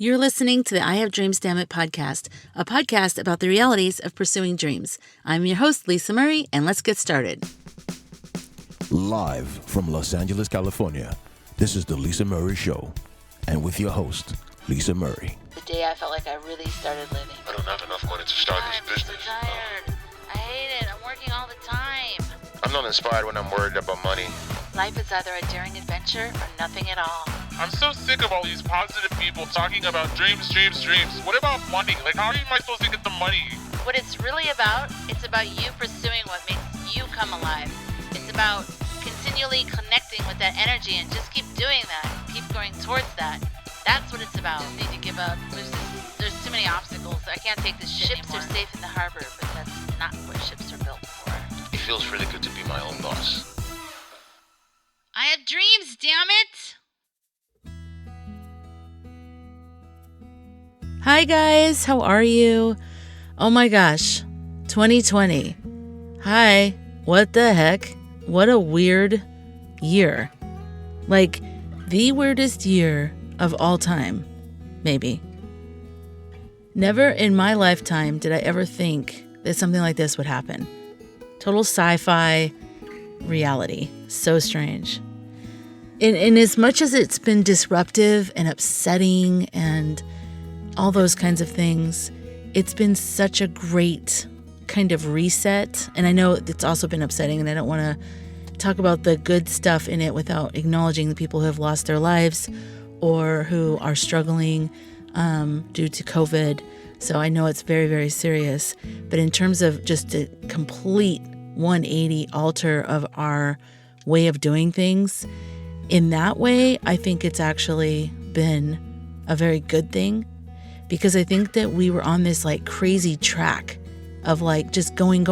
You're listening to the I Have Dreams, Dammit podcast, a podcast about the realities of pursuing dreams. I'm your host, Lisa Murray, and let's get started. Live from Los Angeles, California, this is the Lisa Murray Show, and with your host, Lisa Murray. The day I felt like I really started living. I don't have enough money to start this business. I'm so tired. I hate it. I'm working all the time. I'm not inspired when I'm worried about money. Life is either a daring adventure or nothing at all. I'm so sick of all these positive people talking about dreams. What about money? Like, how am I supposed to get the money? What it's really about, it's about you pursuing what makes you come alive. It's about continually connecting with that energy and just keep doing that. Keep going towards that. That's what it's about. You need to give up. There's too many obstacles. I can't take this shit anymore. Ships are safe in the harbor, but that's not what ships are built for. It feels really good to be my own boss. I have dreams, damn it! Hi guys, how are you? Oh my gosh, 2020. Hi, what the heck? What a weird year. Like, the weirdest year of all time, maybe. Never in my lifetime did I ever think that something like this would happen. Total sci-fi reality. So strange. In as much as it's been disruptive and upsetting and all those kinds of things, it's been such a great kind of reset. And I know it's also been upsetting, and I don't want to talk about the good stuff in it without acknowledging the people who have lost their lives or who are struggling due to COVID. So I know it's very, very serious. But in terms of just a complete 180 alter of our way of doing things, in that way, I think it's actually been a very good thing, because I think that we were on this like crazy track of like just going.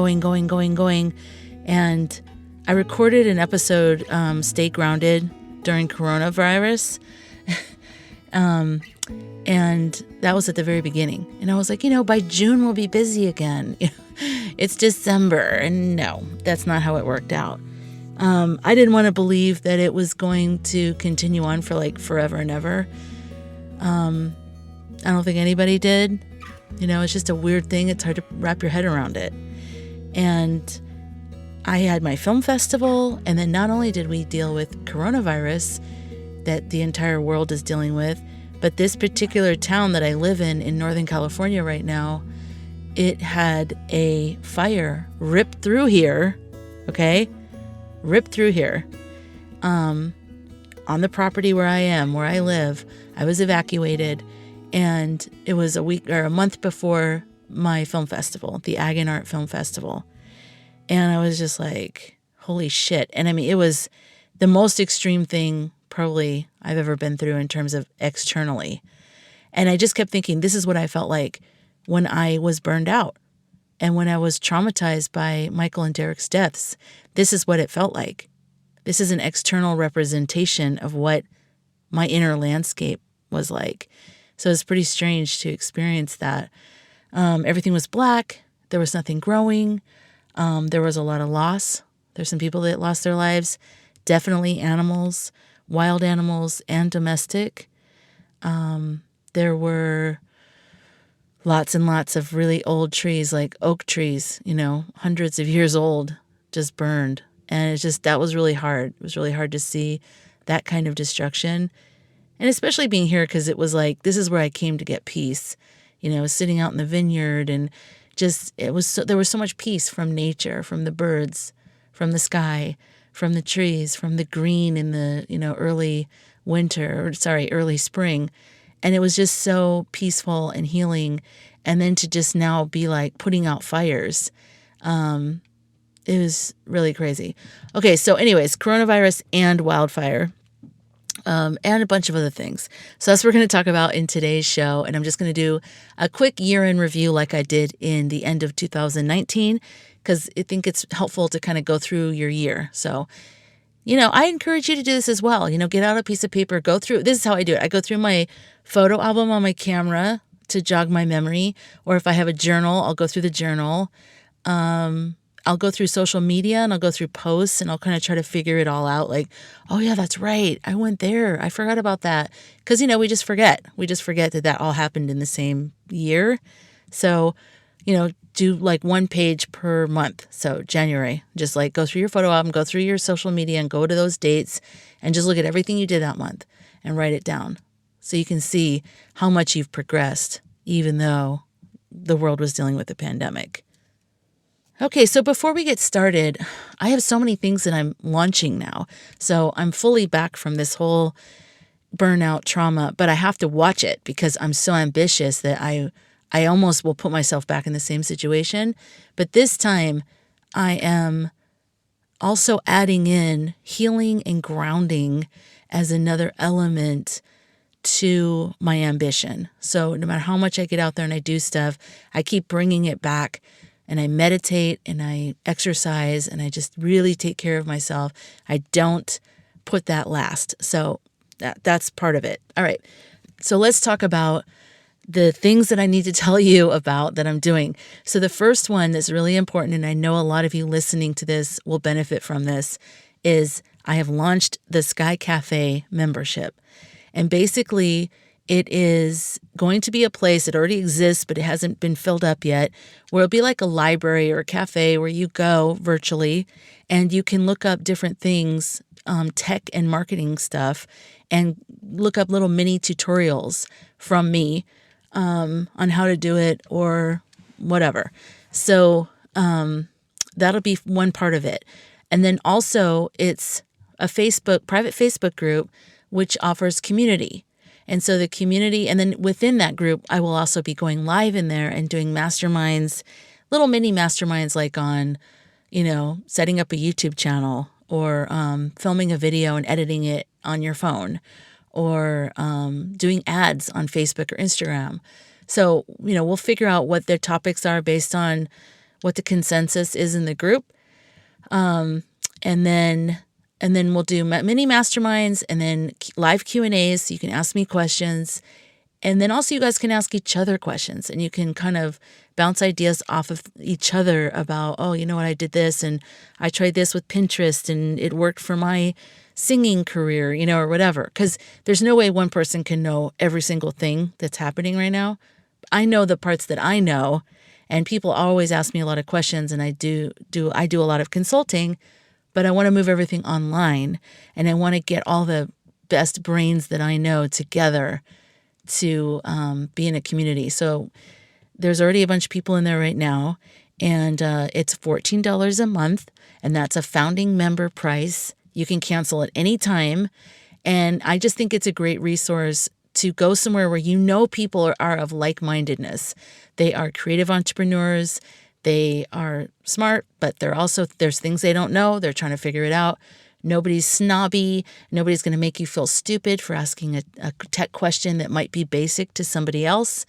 And I recorded an episode, Stay Grounded, during coronavirus. And that was at the very beginning. And I was like, by June we'll be busy again. It's December. And no, that's not how it worked out. I didn't want to believe that it was going to continue on for like forever and ever. I don't think anybody did. It's just a weird thing. It's hard to wrap your head around it. And I had my film festival, and then not only did we deal with coronavirus that the entire world is dealing with, but this particular town that I live in Northern California right now, it had a fire rip through here, okay? Rip through here. On the property where I live, I was evacuated, and it was a week or a month before my film festival, the Ag and Art Film Festival. And I was just like, holy shit. And I mean, it was the most extreme thing probably I've ever been through in terms of externally. And I just kept thinking, this is what I felt like when I was burned out and when I was traumatized by Michael and Derek's deaths. This is what it felt like. This is an external representation of what my inner landscape was like. So it's pretty strange to experience that. Everything was black. There was nothing growing. There was a lot of loss. There's some people that lost their lives. Definitely animals, wild animals and domestic. There were lots and lots of really old trees, like oak trees, hundreds of years old, just burned. And that was really hard. It was really hard to see that kind of destruction. And especially being here, because it was like, this is where I came to get peace. Sitting out in the vineyard, and there was so much peace from nature, from the birds, from the sky, from the trees, from the green in the, early spring. And it was just so peaceful and healing. And then to just now be like putting out fires, it was really crazy. Okay, so anyways, coronavirus and wildfire. And a bunch of other things. So that's what we're going to talk about in today's show. And I'm just going to do a quick year-in review like I did in the end of 2019, because I think it's helpful to kind of go through your year. So, I encourage you to do this as well. Get out a piece of paper, go through. This is how I do it. I go through my photo album on my camera to jog my memory. Or if I have a journal, I'll go through the journal. I'll I'll go through social media and I'll go through posts and I'll kind of try to figure it all out. Like, oh yeah, that's right. I went there. I forgot about that. Because, we just forget. We just forget that all happened in the same year. So, do like one page per month. So January, just like go through your photo album, go through your social media and go to those dates and just look at everything you did that month and write it down. So you can see how much you've progressed, even though the world was dealing with the pandemic. Okay, so before we get started, I have so many things that I'm launching now. So I'm fully back from this whole burnout trauma, but I have to watch it because I'm so ambitious that I almost will put myself back in the same situation. But this time, I am also adding in healing and grounding as another element to my ambition. So no matter how much I get out there and I do stuff, I keep bringing it back and I meditate and I exercise and I just really take care of myself. I don't put that last. So that's part of it. All right. So let's talk about the things that I need to tell you about that I'm doing. So the first one that's really important, and I know a lot of you listening to this will benefit from this, is I have launched the Sky Cafe membership. And basically, it is going to be a place that already exists, but it hasn't been filled up yet, where it'll be like a library or a cafe where you go virtually and you can look up different things, tech and marketing stuff, and look up little mini tutorials from me on how to do it or whatever. So that'll be one part of it. And then also it's a private Facebook group, which offers community. And so the community, and then within that group, I will also be going live in there and doing masterminds, little mini masterminds like on, setting up a YouTube channel or filming a video and editing it on your phone or doing ads on Facebook or Instagram. So, we'll figure out what their topics are based on what the consensus is in the group. And then we'll do mini masterminds and then live Q&As so you can ask me questions. And then also you guys can ask each other questions and you can kind of bounce ideas off of each other about, oh, you know what, I did this and I tried this with Pinterest and it worked for my singing career, or whatever. Because there's no way one person can know every single thing that's happening right now. I know the parts that I know, and people always ask me a lot of questions, and I do a lot of consulting, but I want to move everything online, and I want to get all the best brains that I know together to be in a community. So there's already a bunch of people in there right now, and it's $14 a month, and that's a founding member price. You can cancel at any time. And I just think it's a great resource to go somewhere where people are of like-mindedness. They are creative entrepreneurs. They are smart, but there's things they don't know. They're trying to figure it out. Nobody's snobby. Nobody's going to make you feel stupid for asking a tech question that might be basic to somebody else.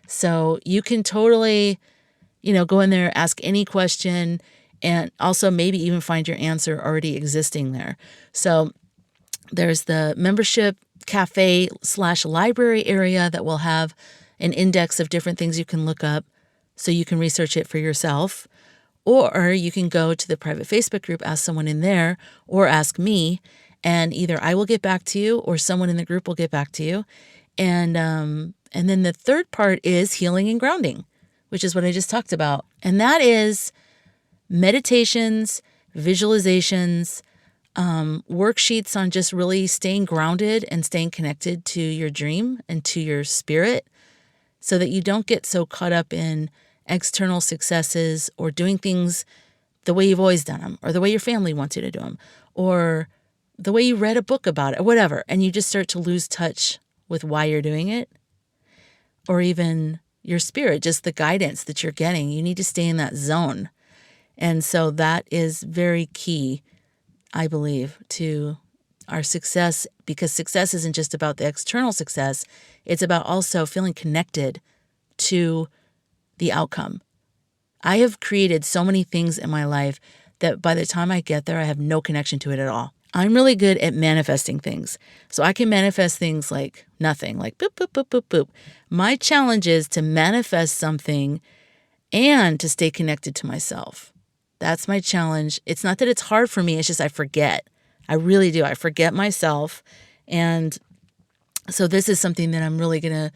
So you can totally, go in there, ask any question, and also maybe even find your answer already existing there. So there's the membership cafe/library area that will have an index of different things you can look up so you can research it for yourself. Or you can go to the private Facebook group, ask someone in there, or ask me, and either I will get back to you or someone in the group will get back to you. And then the third part is healing and grounding, which is what I just talked about. And that is meditations, visualizations, worksheets on just really staying grounded and staying connected to your dream and to your spirit so that you don't get so caught up in external successes or doing things the way you've always done them or the way your family wants you to do them or the way you read a book about it or whatever. And you just start to lose touch with why you're doing it or even your spirit, just the guidance that you're getting. You need to stay in that zone. And so that is very key, I believe, to our success, because success isn't just about the external success. It's about also feeling connected to the outcome. I have created so many things in my life that by the time I get there, I have no connection to it at all. I'm really good at manifesting things. So I can manifest things like nothing, like boop, boop, boop, boop, boop. My challenge is to manifest something and to stay connected to myself. That's my challenge. It's not that it's hard for me. It's just I forget. I really do. I forget myself. And so this is something that I'm really going to,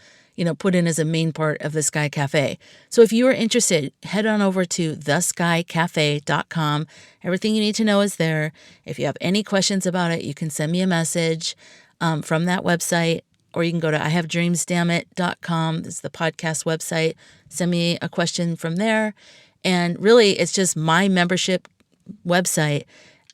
put in as a main part of the Sky Cafe. So if you are interested, head on over to theskycafe.com. Everything you need to know is there. If you have any questions about it, you can send me a message from that website, or you can go to ihavedreamsdammit.com. This is the podcast website. Send me a question from there. And really, it's just my membership website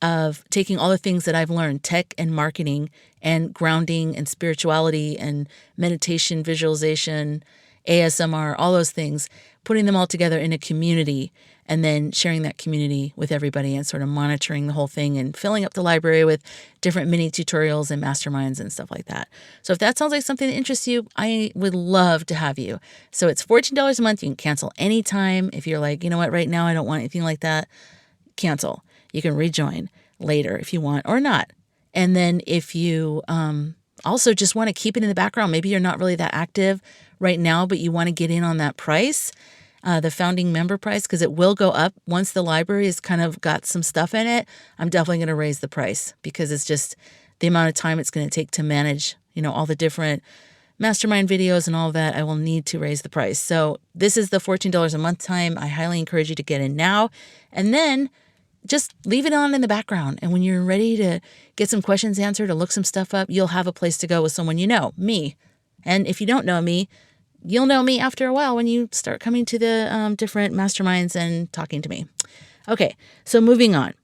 of taking all the things that I've learned, tech and marketing and grounding and spirituality and meditation, visualization, ASMR, all those things, putting them all together in a community and then sharing that community with everybody and sort of monitoring the whole thing and filling up the library with different mini tutorials and masterminds and stuff like that. So if that sounds like something that interests you, I would love to have you. So it's $14 a month. You can cancel anytime. If you're like, you know what, right now I don't want anything like that, cancel. You can rejoin later if you want or not. And then if you also just want to keep it in the background, maybe you're not really that active right now, but you want to get in on that price, the founding member price, because it will go up once the library has kind of got some stuff in it. I'm definitely going to raise the price because it's just the amount of time it's going to take to manage, all the different mastermind videos and all of that. I will need to raise the price. So this is the $14 a month time. I highly encourage you to get in now. And then just leave it on in the background. And when you're ready to get some questions answered or look some stuff up, you'll have a place to go with someone you know, me. And if you don't know me, you'll know me after a while when you start coming to the different masterminds and talking to me. Okay, so moving on.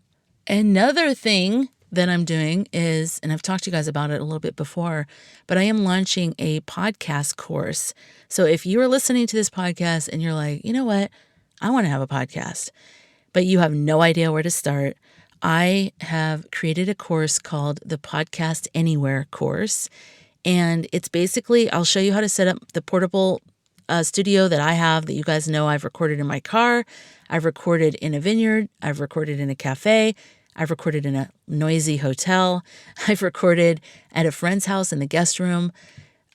Another thing that I'm doing is, and I've talked to you guys about it a little bit before, but I am launching a podcast course. So if you are listening to this podcast and you're like, you know what, I want to have a podcast, but you have no idea where to start, I have created a course called the Podcast Anywhere course. And it's basically, I'll show you how to set up the portable studio that I have that you guys know I've recorded in my car. I've recorded in a vineyard. I've recorded in a cafe. I've recorded in a noisy hotel. I've recorded at a friend's house in the guest room.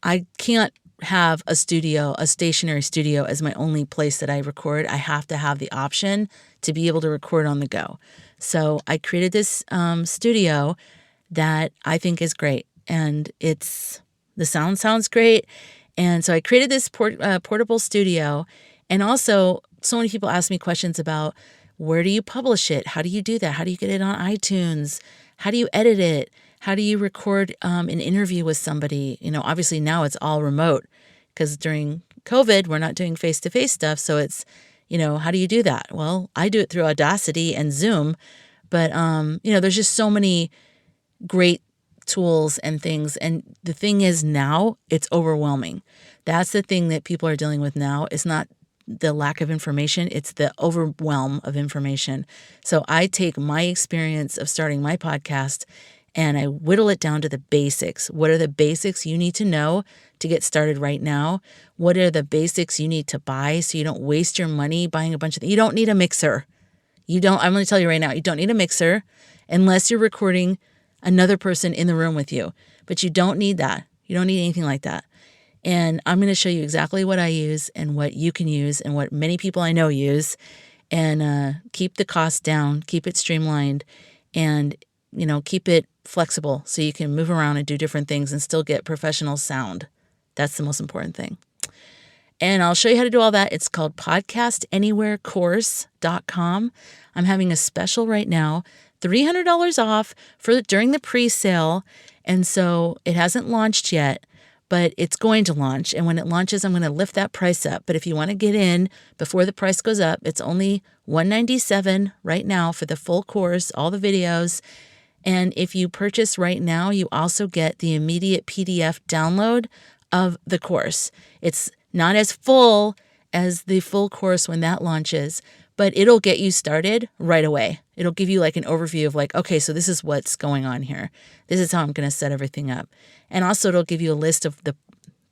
I can't have a studio, a stationary studio as my only place that I record. I have to have the option to be able to record on the go. So I created this studio that I think is great. And the sound sounds great. And so I created this portable studio. And also, so many people ask me questions about, where do you publish it? How do you do that? How do you get it on iTunes? How do you edit it? How do you record an interview with somebody? Obviously now it's all remote because during COVID, we're not doing face-to-face stuff. So it's, how do you do that? Well, I do it through Audacity and Zoom. But, there's just so many great tools and things. And the thing is now it's overwhelming. That's the thing that people are dealing with now. It's not the lack of information. It's the overwhelm of information. So I take my experience of starting my podcast and I whittle it down to the basics. What are the basics you need to know to get started right now? What are the basics you need to buy so you don't waste your money buying a bunch of things? You don't need a mixer. I'm going to tell you right now, you don't need a mixer unless you're recording another person in the room with you. But you don't need that. You don't need anything like that. And I'm going to show you exactly what I use and what you can use and what many people I know use, and keep the cost down, keep it streamlined, and keep it flexible so you can move around and do different things and still get professional sound. That's the most important thing. And I'll show you how to do all that. It's called podcastanywherecourse.com. I'm having a special right now, $300 off during the pre-sale. And so it hasn't launched yet, but it's going to launch. And when it launches, I'm going to lift that price up. But if you want to get in before the price goes up, it's only $197 right now for the full course, all the videos. And if you purchase right now, you also get the immediate PDF download of the course. It's not as full as the full course when that launches, but it'll get you started right away. It'll give you like an overview of like, okay, so this is what's going on here. This is how I'm going to set everything up. And also it'll give you a list of the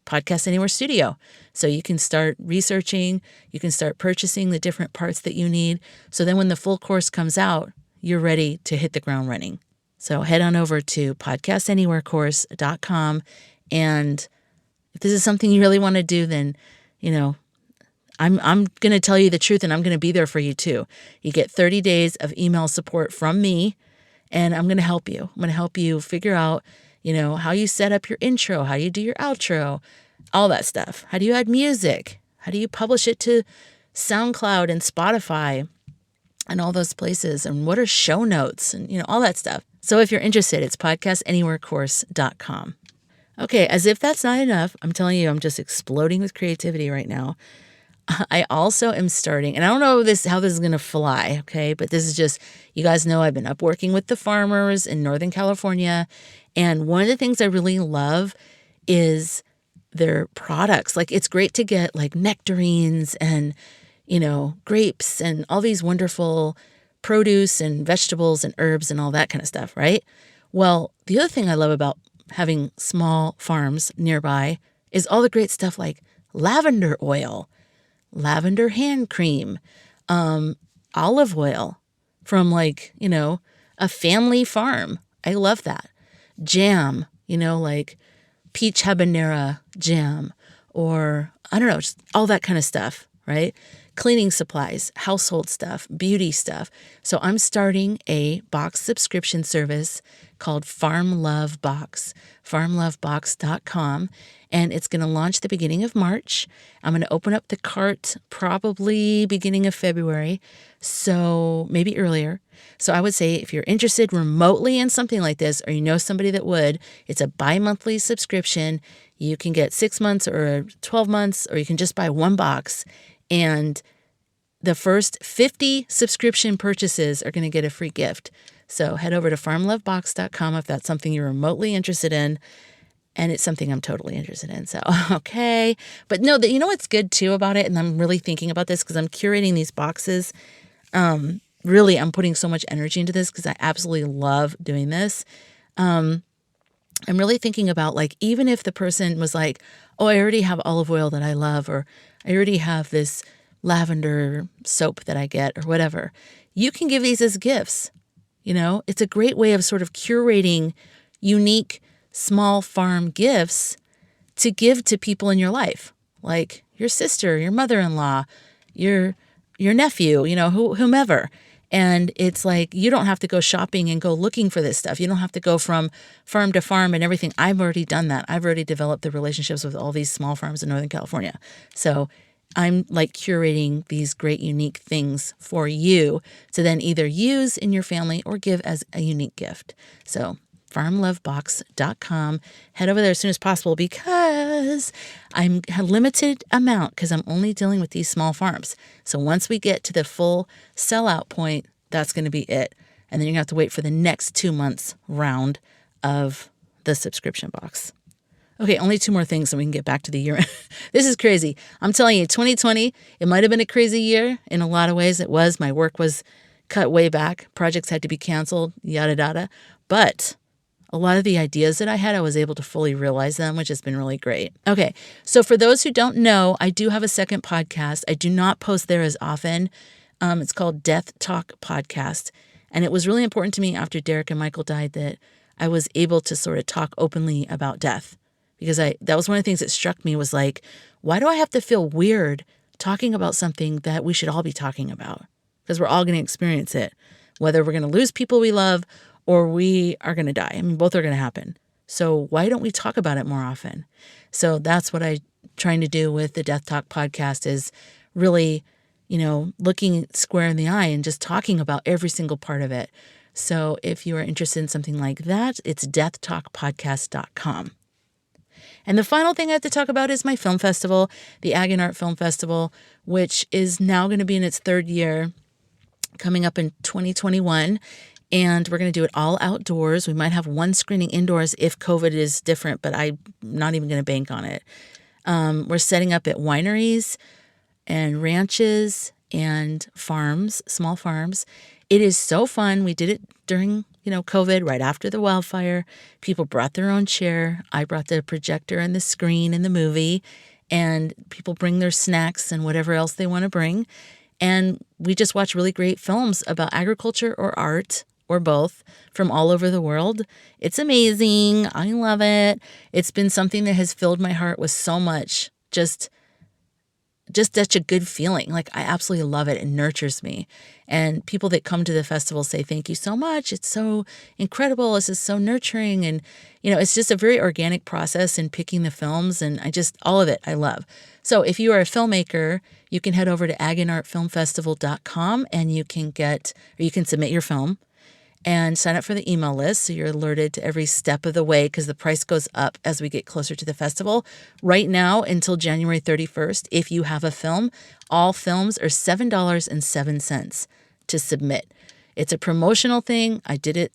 Podcast Anywhere Studio. So you can start researching, you can start purchasing the different parts that you need. So then when the full course comes out, you're ready to hit the ground running. So head on over to podcastanywherecourse.com. And if this is something you really want to do, then, I'm going to tell you the truth, and I'm going to be there for you too. You get 30 days of email support from me, and I'm going to help you. I'm going to help you figure out, how you set up your intro, how you do your outro, all that stuff. How do you add music? How do you publish it to SoundCloud and Spotify and all those places? And what are show notes and, all that stuff. So if you're interested, it's podcastanywherecourse.com. Okay, as if that's not enough, I'm telling you, I'm just exploding with creativity right now. I also am starting, and I don't know how this is going to fly, okay? But this is just, you guys know I've been up working with the farmers in Northern California. And one of the things I really love is their products. Like, it's great to get like nectarines and, grapes and all these wonderful produce and vegetables and herbs and all that kind of stuff, right? Well, the other thing I love about having small farms nearby is all the great stuff like lavender oil, lavender hand cream, olive oil from a family farm. I love that. Jam, like peach habanero jam, or I don't know, just all that kind of stuff, right? Cleaning supplies, household stuff, beauty stuff. So I'm starting a box subscription service called Farm Love Box, farmlovebox.com, and it's going to launch the beginning of March. I'm going to open up the cart probably beginning of February, so maybe earlier. So I would say if you're interested remotely in something like this, or you know somebody that would, it's a bi-monthly subscription. You can get 6 months or 12 months, or you can just buy one box. And the first 50 subscription purchases are going to get a free gift. So head over to farmlovebox.com if that's something you're remotely interested in. And it's something I'm totally interested in. So, okay. But no, you know what's good too about it? And I'm really thinking about this because I'm curating these boxes. Really, I'm putting so much energy into this because I absolutely love doing this. I'm really thinking about, like, even if the person was like, oh, I already have olive oil that I love, or I already have this lavender soap that I get, or whatever, you can give these as gifts. It's a great way of sort of curating unique small farm gifts to give to people in your life, like your sister, your mother-in-law, your nephew, whomever. And it's like, you don't have to go shopping and go looking for this stuff. You don't have to go from farm to farm and everything. I've already done that. I've already developed the relationships with all these small farms in Northern California. So I'm like curating these great unique things for you to then either use in your family or give as a unique gift. So farmlovebox.com. Head over there as soon as possible because I'm a limited amount because I'm only dealing with these small farms. So once we get to the full sellout point, that's going to be it. And then you're going to have to wait for the next 2 months round of the subscription box. Okay, only 2 more things and we can get back to the year. This is crazy. I'm telling you, 2020, it might have been a crazy year. In a lot of ways it was. My work was cut way back. Projects had to be canceled, yada, yada. But a lot of the ideas that I had, I was able to fully realize them, which has been really great. Okay, so for those who don't know, I do have a second podcast. I do not post there as often. It's called Death Talk Podcast. And it was really important to me after Derek and Michael died that I was able to sort of talk openly about death. Because that was one of the things that struck me was like, why do I have to feel weird talking about something that we should all be talking about? Because we're all going to experience it, whether we're going to lose people we love or we are going to die. I mean, both are going to happen. So why don't we talk about it more often? So that's what I'm trying to do with the Death Talk podcast is really, looking square in the eye and just talking about every single part of it. So if you are interested in something like that, it's deathtalkpodcast.com. And the final thing I have to talk about is my film festival, the Ag and Art Film Festival, which is now going to be in its 3rd year, coming up in 2021. And we're going to do it all outdoors. We might have 1 screening indoors if COVID is different, but I'm not even going to bank on it. We're setting up at wineries and ranches and farms, small farms. It is so fun. We did it during COVID, right after the wildfire. People brought their own chair. I brought the projector and the screen and the movie, and people bring their snacks and whatever else they want to bring. And we just watch really great films about agriculture or art or both from all over the world. It's amazing. I love it. It's been something that has filled my heart with so much just just such a good feeling. Like, I absolutely love it. It nurtures me. And people that come to the festival say, thank you so much. It's so incredible. This is so nurturing. And, it's just a very organic process in picking the films. And all of it, I love. So if you are a filmmaker, you can head over to agonartfilmfestival.com and you can submit your film and sign up for the email list so you're alerted to every step of the way, because the price goes up as we get closer to the festival. Right now, until January 31st, if you have a film, all films are $7.07 to submit. It's a promotional thing. I did it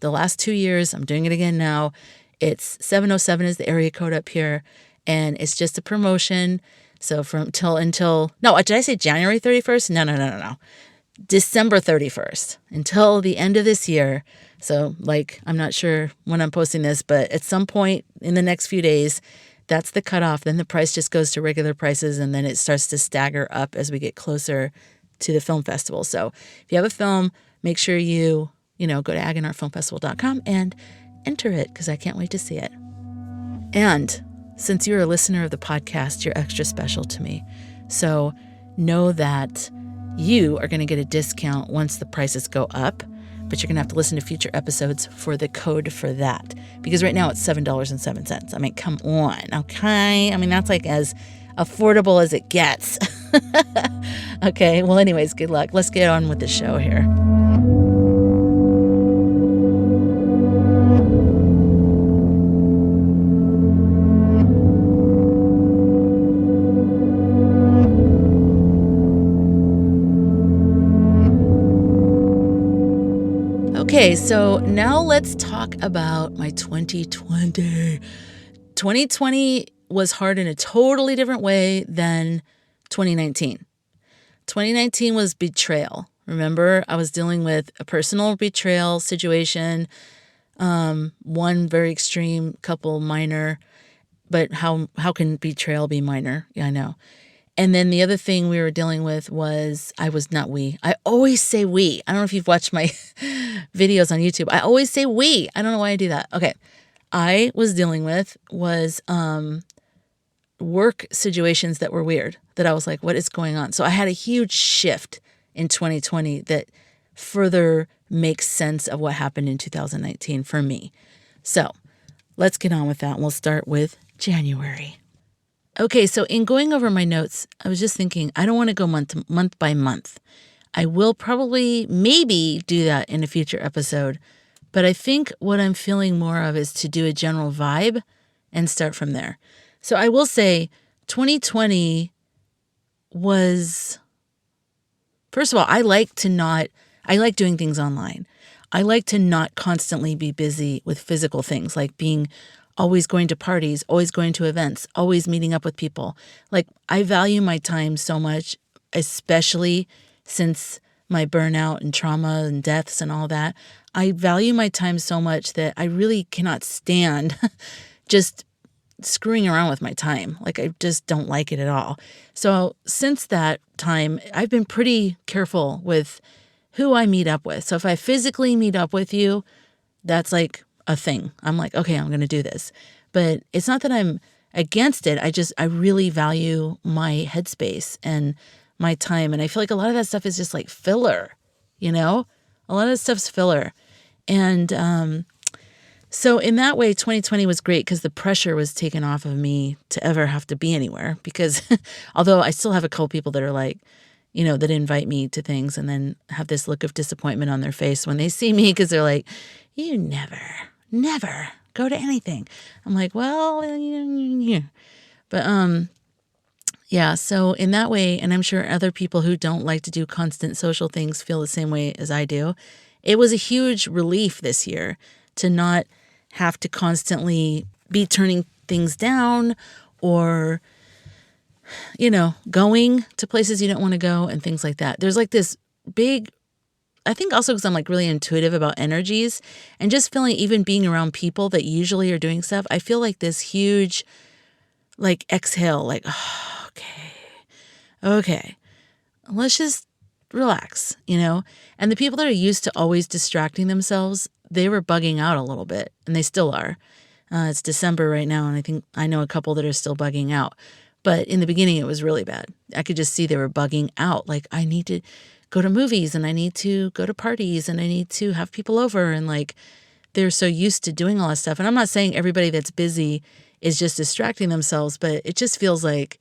the last 2 years. I'm doing it again now. It's 707 is the area code up here, and it's just a promotion. So no, did I say January 31st? No. December 31st until the end of this year. So I'm not sure when I'm posting this, but at some point in the next few days, that's the cutoff. Then the price just goes to regular prices, and then it starts to stagger up as we get closer to the film festival. So if you have a film, make sure you go to agonartfilmfestival.com and enter it, because I can't wait to see it. And since you're a listener of the podcast, you're extra special to me. So know that you are going to get a discount once the prices go up, but you're going to have to listen to future episodes for the code for that, because right now it's $7.07. I mean, come on, okay? I mean, that's as affordable as it gets. Okay, well, anyways, good luck. Let's get on with the show here. Okay, so now let's talk about my 2020. 2020 was hard in a totally different way than 2019. 2019 was betrayal. Remember, I was dealing with a personal betrayal situation, one very extreme, couple minor, but how can betrayal be minor? Yeah, I know. And then the other thing we were dealing with was I always say we. I don't know if you've watched my videos on YouTube. I always say we. I don't know why I do that. Okay. I was dealing with was work situations that were weird, that I was like, what is going on? So I had a huge shift in 2020 that further makes sense of what happened in 2019 for me. So let's get on with that. And we'll start with January. Okay, so in going over my notes, I was just thinking, I don't want to go month by month. I will probably maybe do that in a future episode, but I think what I'm feeling more of is to do a general vibe and start from there. So I will say 2020 was, first of all, I like doing things online. I like to not constantly be busy with physical things, like being always going to parties, always going to events, always meeting up with people. Like, I value my time so much, especially since my burnout and trauma and deaths and all that. I value my time so much that I really cannot stand just screwing around with my time. Like, I just don't like it at all. So since that time, I've been pretty careful with who I meet up with. So if I physically meet up with you, that's like a thing. I'm like, okay, I'm going to do this. But it's not that I'm against it. I really value my headspace and my time. And I feel like a lot of that stuff is just like filler, A lot of that stuff's filler. And so in that way, 2020 was great because the pressure was taken off of me to ever have to be anywhere. Because although I still have a couple people that are like, that invite me to things and then have this look of disappointment on their face when they see me, because they're like, you never go to anything. I'm like, well, yeah. But yeah, so in that way, and I'm sure other people who don't like to do constant social things feel the same way as I do, it was a huge relief this year to not have to constantly be turning things down or, going to places you don't want to go and things like that. There's like this big, I think also because I'm like really intuitive about energies and just feeling, even being around people that usually are doing stuff, I feel like this huge like exhale, like, oh, okay, let's just relax, And the people that are used to always distracting themselves, they were bugging out a little bit, and they still are. It's December right now, and I know a couple that are still bugging out. But in the beginning, it was really bad. I could just see they were bugging out. Like, I need to go to movies and I need to go to parties and I need to have people over. And like, they're so used to doing all that stuff. And I'm not saying everybody that's busy is just distracting themselves, but it just feels like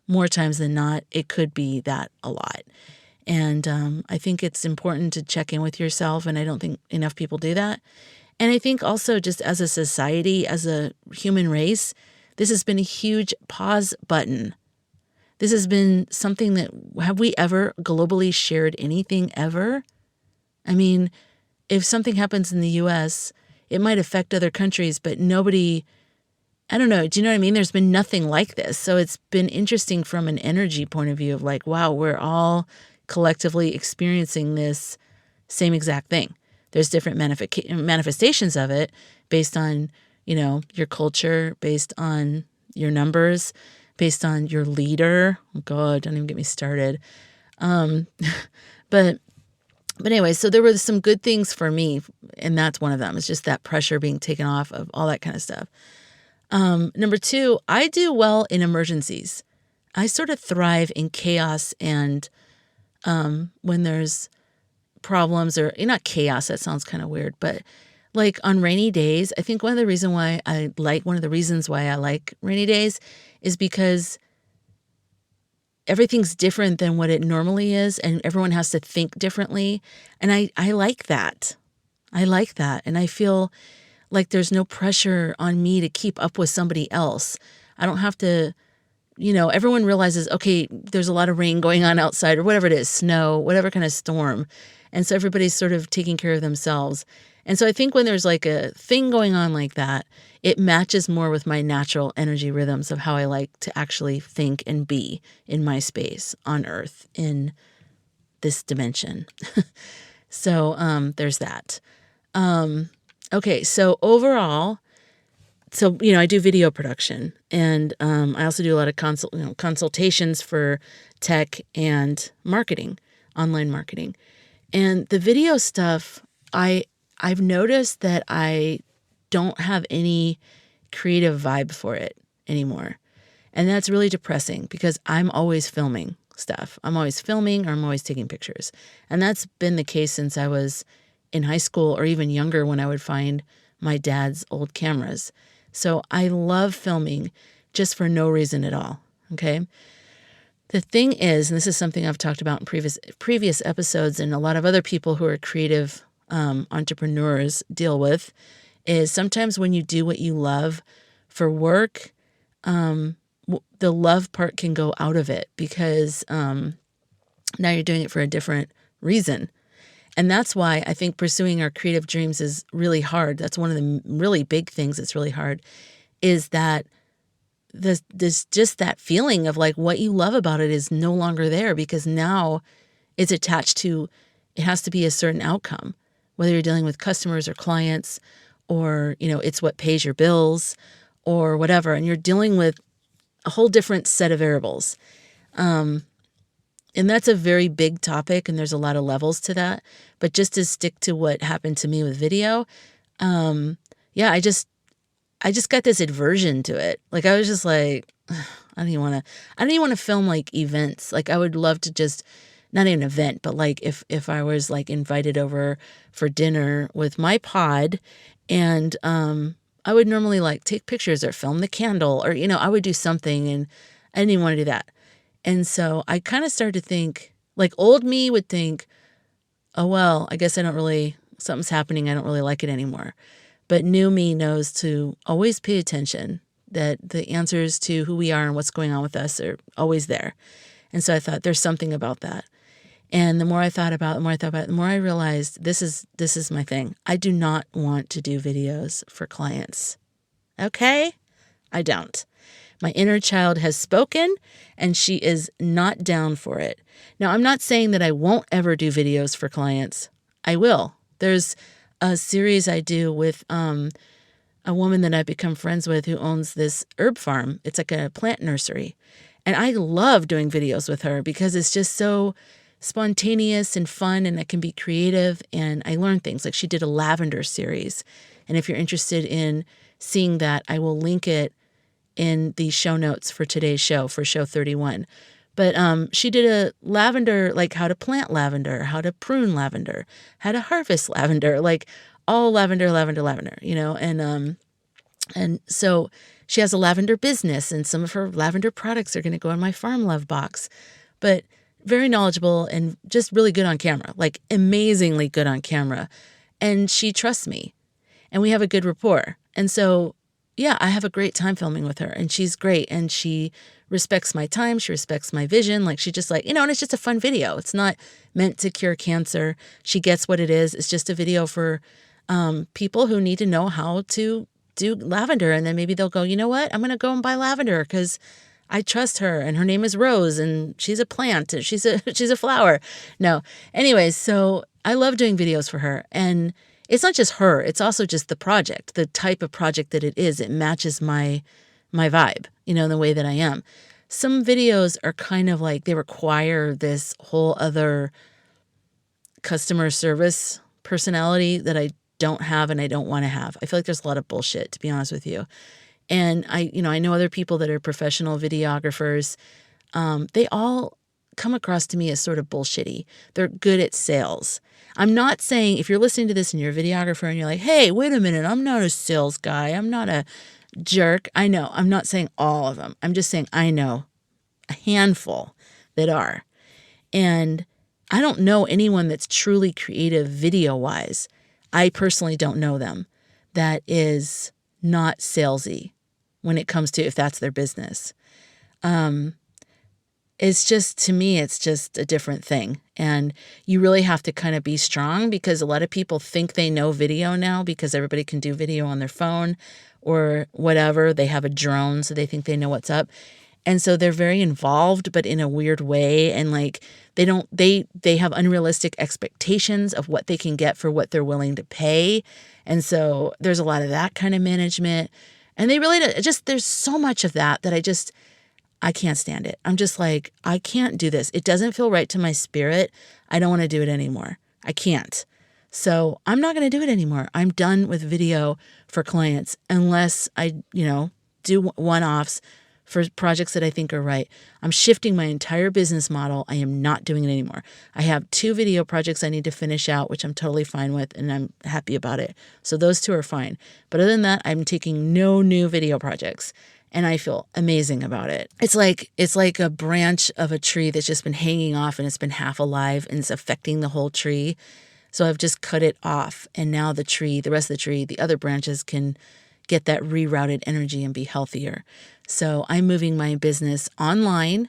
more times than not, it could be that a lot. And I think it's important to check in with yourself. And I don't think enough people do that. And I think also just as a society, as a human race, this has been a huge pause button. This has been something that, have we ever globally shared anything ever? I mean, if something happens in the US, it might affect other countries, but nobody, I don't know. Do you know what I mean? There's been nothing like this. So it's been interesting from an energy point of view of like, wow, we're all collectively experiencing this same exact thing. There's different manifestations of it based on, your culture, based on your numbers, based on your leader. Oh God, don't even get me started. But anyway, so there were some good things for me, and that's one of them. It's just that pressure being taken off of all that kind of stuff. Number two, I do well in emergencies. I sort of thrive in chaos and when there's problems or not chaos, that sounds kind of weird, but like on rainy days, I think one of the reasons why I like rainy days is because everything's different than what it normally is and everyone has to think differently. And I like that. I like that. And I feel like there's no pressure on me to keep up with somebody else. I don't have to, everyone realizes, okay, there's a lot of rain going on outside or whatever it is, snow, whatever kind of storm. And so everybody's sort of taking care of themselves. And so I think when there's like a thing going on like that, it matches more with my natural energy rhythms of how I like to actually think and be in my space on Earth in this dimension. So there's that. Okay, so overall, I do video production, and I also do a lot of consultations for tech and marketing, online marketing. And the video stuff, I've noticed that I don't have any creative vibe for it anymore. And that's really depressing because I'm always filming stuff. I'm always filming or I'm always taking pictures. And that's been the case since I was in high school or even younger when I would find my dad's old cameras. So I love filming just for no reason at all, okay? The thing is, and this is something I've talked about in previous episodes and a lot of other people who are creative entrepreneurs deal with, is sometimes when you do what you love for work, the love part can go out of it because now you're doing it for a different reason. And that's why I think pursuing our creative dreams is really hard. That's one of the really big things that's really hard, is that there's just that feeling of like what you love about it is no longer there because now it's attached to, it has to be a certain outcome, whether you're dealing with customers or clients or, it's what pays your bills or whatever. And you're dealing with a whole different set of variables. And that's a very big topic and there's a lot of levels to that. But just to stick to what happened to me with video, I just got this aversion to it. Like I was just like, I don't even want to film like events. Like I would love to just, not an event, but like if I was like invited over for dinner with my pod and I would normally like take pictures or film the candle or, I would do something and I didn't even want to do that. And so I kind of started to think, like old me would think, oh, well, I guess something's happening. I don't really like it anymore. But new me knows to always pay attention, that the answers to who we are and what's going on with us are always there. And so I thought there's something about that. And the more I thought about it, the more I realized this is my thing. I do not want to do videos for clients. Okay? I don't. My inner child has spoken and she is not down for it. Now, I'm not saying that I won't ever do videos for clients. I will. There's a series I do with a woman that I've become friends with who owns this herb farm. It's like a plant nursery. And I love doing videos with her because it's just so spontaneous and fun and I can be creative and I learn things. Like she did a lavender series. And if you're interested in seeing that, I will link it in the show notes for today's show, for show 31. But she did a lavender, like how to plant lavender, how to prune lavender, how to harvest lavender, like all lavender, lavender, lavender, and so she has a lavender business, and some of her lavender products are going to go in my Farm Love box. But very knowledgeable and just really good on camera, like amazingly good on camera. And she trusts me, and we have a good rapport. And so, yeah, I have a great time filming with her, and she's great. And she respects my time. She respects my vision. Like, she just and it's just a fun video. It's not meant to cure cancer. She gets what it is. It's just a video for people who need to know how to do lavender. And then maybe they'll go, you know what? I'm going to go and buy lavender because I trust her, and her name is Rose, and she's a plant. She's a flower. No. Anyways, so I love doing videos for her. And it's not just her. It's also just the project, the type of project that it is. It matches my vibe, the way that I am. Some videos are kind of like they require this whole other customer service personality that I don't have and I don't want to have. I feel like there's a lot of bullshit, to be honest with you. And I know other people that are professional videographers. They all come across to me as sort of bullshitty. They're good at sales. I'm not saying if you're listening to this and you're a videographer and you're like, hey, wait a minute, I'm not a sales guy. I'm not a jerk. I know. I'm not saying all of them. I'm just saying I know a handful that are. And I don't know anyone that's truly creative video-wise. I personally don't know them that is not salesy when it comes to if that's their business. It's just, to me, it's just a different thing. And you really have to kind of be strong, because a lot of people think they know video now because everybody can do video on their phone or whatever. They have a drone, so they think they know what's up. And so they're very involved, but in a weird way. And like, they have unrealistic expectations of what they can get for what they're willing to pay. And so there's a lot of that kind of management. And they really there's so much of that I can't stand it. I'm just like, I can't do this. It doesn't feel right to my spirit. I don't want to do it anymore. I can't. So I'm not going to do it anymore. I'm done with video for clients unless I, do one-offs for projects that I think are right. I'm shifting my entire business model. I am not doing it anymore. I have 2 video projects I need to finish out, which I'm totally fine with, and I'm happy about it. So those 2 are fine. But other than that, I'm taking no new video projects. And I feel amazing about it. It's like a branch of a tree that's just been hanging off and it's been half alive and it's affecting the whole tree. So I've just cut it off. And now the rest of the tree, the other branches can get that rerouted energy and be healthier. So I'm moving my business online.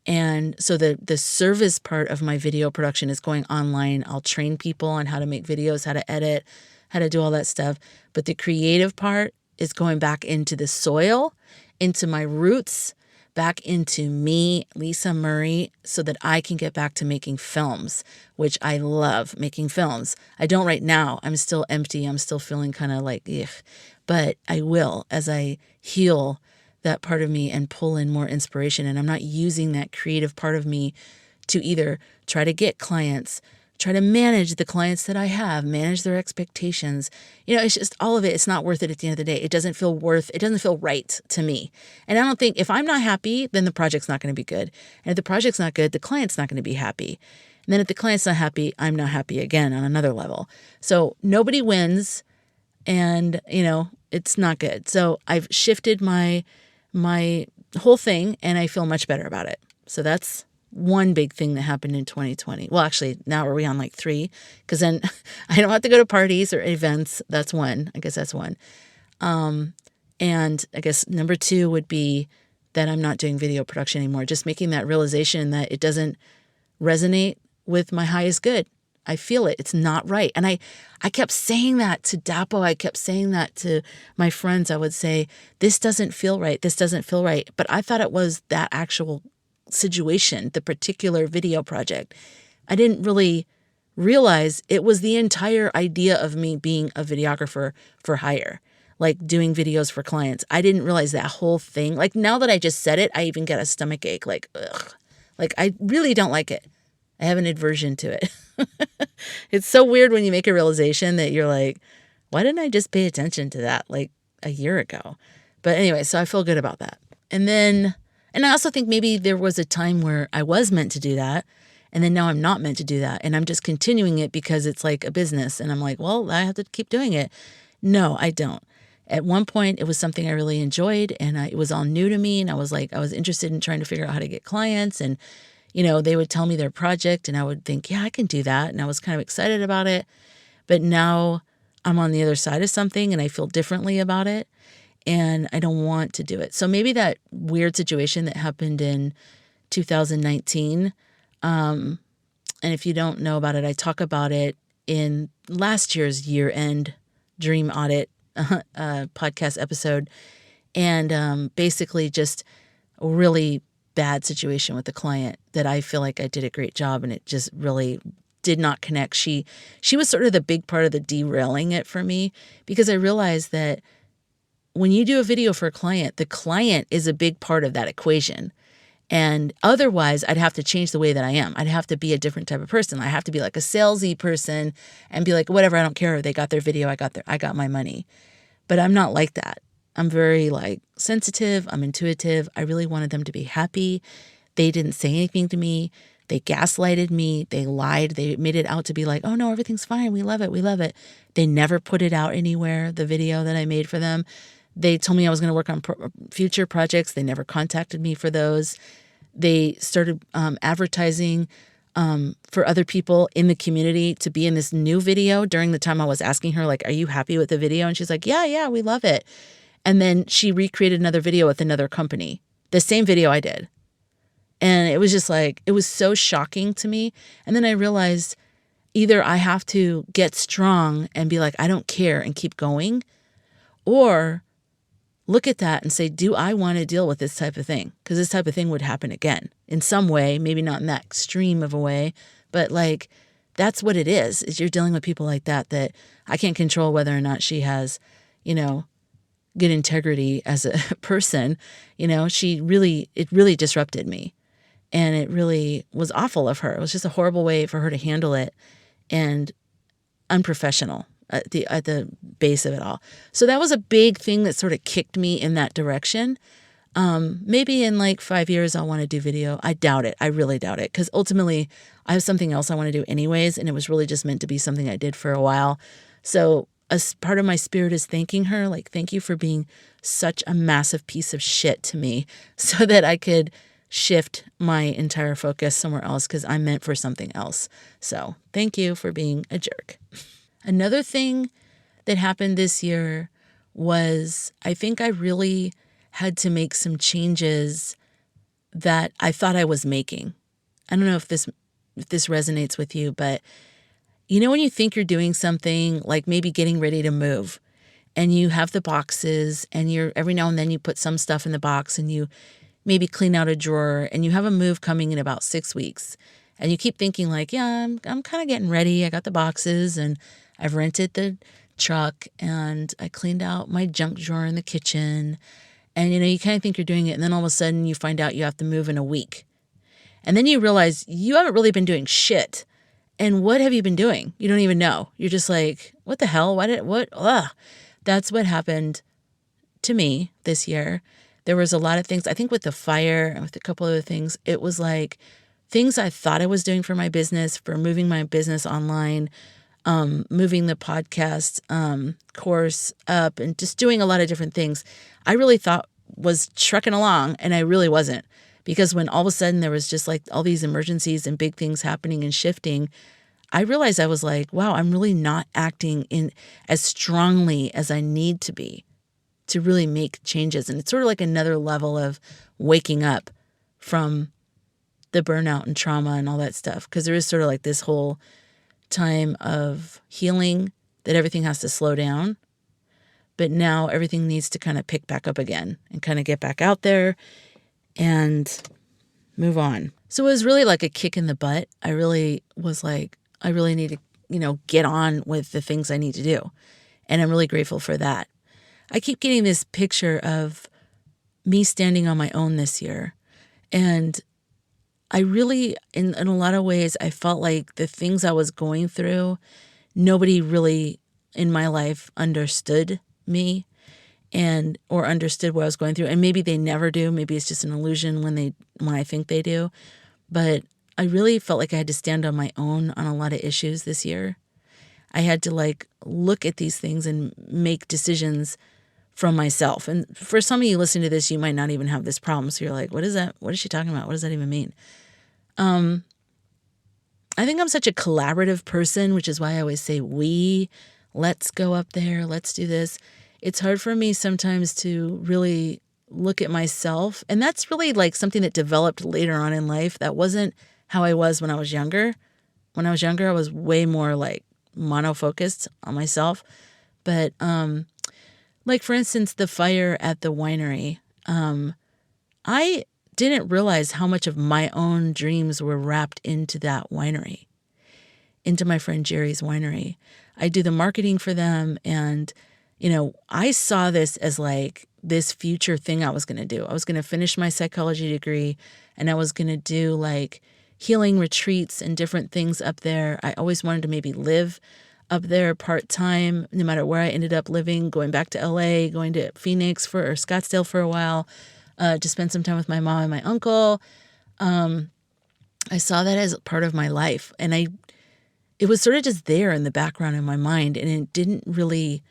And so the service part of my video production is going online. I'll train people on how to make videos, how to edit, how to do all that stuff. But the creative part is going back into the soil, into my roots, back into me, Lisa Murray, so that I can get back to making films, which I love making films. I don't right now. I'm still empty. I'm still feeling kind of like, ugh. But I will as I heal that part of me and pull in more inspiration. And I'm not using that creative part of me to either try to get clients, try to manage the clients that I have, manage their expectations. It's just all of it. It's not worth it at the end of the day. It doesn't feel right to me. And I don't think if I'm not happy, then the project's not going to be good. And if the project's not good, the client's not going to be happy. And then if the client's not happy, I'm not happy again on another level. So nobody wins, and, it's not good. So I've shifted my whole thing, and I feel much better about it. So that's one big thing that happened in 2020. Well, actually, now are we on like 3? Because then I don't have to go to parties or events. That's one. I guess that's one. And I guess number 2 would be that I'm not doing video production anymore. Just making that realization that it doesn't resonate with my highest good. I feel it. It's not right. And I kept saying that to Dapo. I kept saying that to my friends. I would say, this doesn't feel right. This doesn't feel right. But I thought it was that actual situation, the particular video project. I didn't really realize it was the entire idea of me being a videographer for hire, like doing videos for clients. I didn't realize that whole thing. Like, now that I just said it, I even get a stomach ache. Like, ugh. Like, I really don't like it. I have an aversion to it. It's so weird when you make a realization that you're like, why didn't I just pay attention to that like a year ago? But anyway, so I feel good about that. And I also think maybe there was a time where I was meant to do that. And then now I'm not meant to do that. And I'm just continuing it because it's like a business. And I'm like, well, I have to keep doing it. No, I don't. At one point, it was something I really enjoyed, and it was all new to me. And I was interested in trying to figure out how to get clients. And, they would tell me their project, and I would think, yeah, I can do that. And I was kind of excited about it. But now I'm on the other side of something, and I feel differently about it, and I don't want to do it. So maybe that weird situation that happened in 2019, and if you don't know about it, I talk about it in last year's year-end Dream Audit podcast episode, and basically just a really bad situation with the client that I feel like I did a great job, and it just really did not connect. She was sort of the big part of the derailing it for me, because I realized that when you do a video for a client, the client is a big part of that equation. And otherwise, I'd have to change the way that I am. I'd have to be a different type of person. I have to be like a salesy person and be like, whatever, I don't care. They got their video. I got my money. But I'm not like that. I'm very sensitive. I'm intuitive. I really wanted them to be happy. They didn't say anything to me. They gaslighted me. They lied. They made it out to be like, oh no, everything's fine. We love it. We love it. They never put it out anywhere, the video that I made for them. They told me I was going to work on future projects. They never contacted me for those. They started advertising for other people in the community to be in this new video during the time I was asking her, are you happy with the video? And she's like, yeah, we love it. And then she recreated another video with another company, the same video I did. And it was just it was so shocking to me. And then I realized either I have to get strong and be like, I don't care and keep going, or look at that and say, do I want to deal with this type of thing? Because this type of thing would happen again in some way, maybe not in that extreme of a way, but that's what it is you're dealing with people like that I can't control whether or not she has, good integrity as a person. It really disrupted me, and it really was awful of her. It was just a horrible way for her to handle it, and unprofessional at the base of it all. So that was a big thing that sort of kicked me in that direction. Maybe in 5 years I'll want to do video. I doubt it. I really doubt it, because ultimately I have something else I want to do anyways, and it was really just meant to be something I did for a while. So a part of my spirit is thanking her, thank you for being such a massive piece of shit to me, so that I could shift my entire focus somewhere else, because I'm meant for something else. So thank you for being a jerk. Another thing that happened this year was I think I really had to make some changes that I thought I was making. I don't know if this resonates with you, but when you think you're doing something, maybe getting ready to move, and you have the boxes, and every now and then you put some stuff in the box, and you maybe clean out a drawer, and you have a move coming in about 6 weeks, and you keep thinking yeah, I'm kind of getting ready. I got the boxes, and I've rented the truck, and I cleaned out my junk drawer in the kitchen, and you kind of think you're doing it, and then all of a sudden you find out you have to move in a week, and then you realize you haven't really been doing shit. And what have you been doing? You don't even know. You're just what the hell? That's what happened to me this year. There was a lot of things, I think with the fire and with a couple other things, it was things I thought I was doing for my business, for moving my business online, moving the podcast course up, and just doing a lot of different things I really thought was trucking along, and I really wasn't. Because when all of a sudden there was just all these emergencies and big things happening and shifting, I realized I was wow, I'm really not acting in as strongly as I need to be to really make changes. And it's sort of another level of waking up from the burnout and trauma and all that stuff. Because there is sort of this whole time of healing that everything has to slow down. But now everything needs to kind of pick back up again and kind of get back out there and move on. So it was really a kick in the butt. I really was I really need to, get on with the things I need to do. And I'm really grateful for that. I keep getting this picture of me standing on my own this year. And I really, in a lot of ways, I felt like the things I was going through, nobody really in my life understood me. or understood what I was going through. And maybe they never do. Maybe it's just an illusion when I think they do. But I really felt like I had to stand on my own on a lot of issues this year. I had to look at these things and make decisions from myself. And for some of you listening to this, you might not even have this problem. So you're like, what is that? What is she talking about? What does that even mean? I think I'm such a collaborative person, which is why I always say let's go up there, let's do this. It's hard for me sometimes to really look at myself. And that's really something that developed later on in life. That wasn't how I was when I was younger. When I was younger, I was way more mono-focused on myself. But for instance, the fire at the winery, I didn't realize how much of my own dreams were wrapped into that winery, into my friend Jerry's winery. I do the marketing for them, and I saw this as this future thing I was going to do. I was going to finish my psychology degree, and I was going to do healing retreats and different things up there. I always wanted to maybe live up there part-time, no matter where I ended up living, going back to LA, going to Phoenix or Scottsdale for a while, to spend some time with my mom and my uncle. I saw that as part of my life, and it was sort of just there in the background in my mind, and it didn't really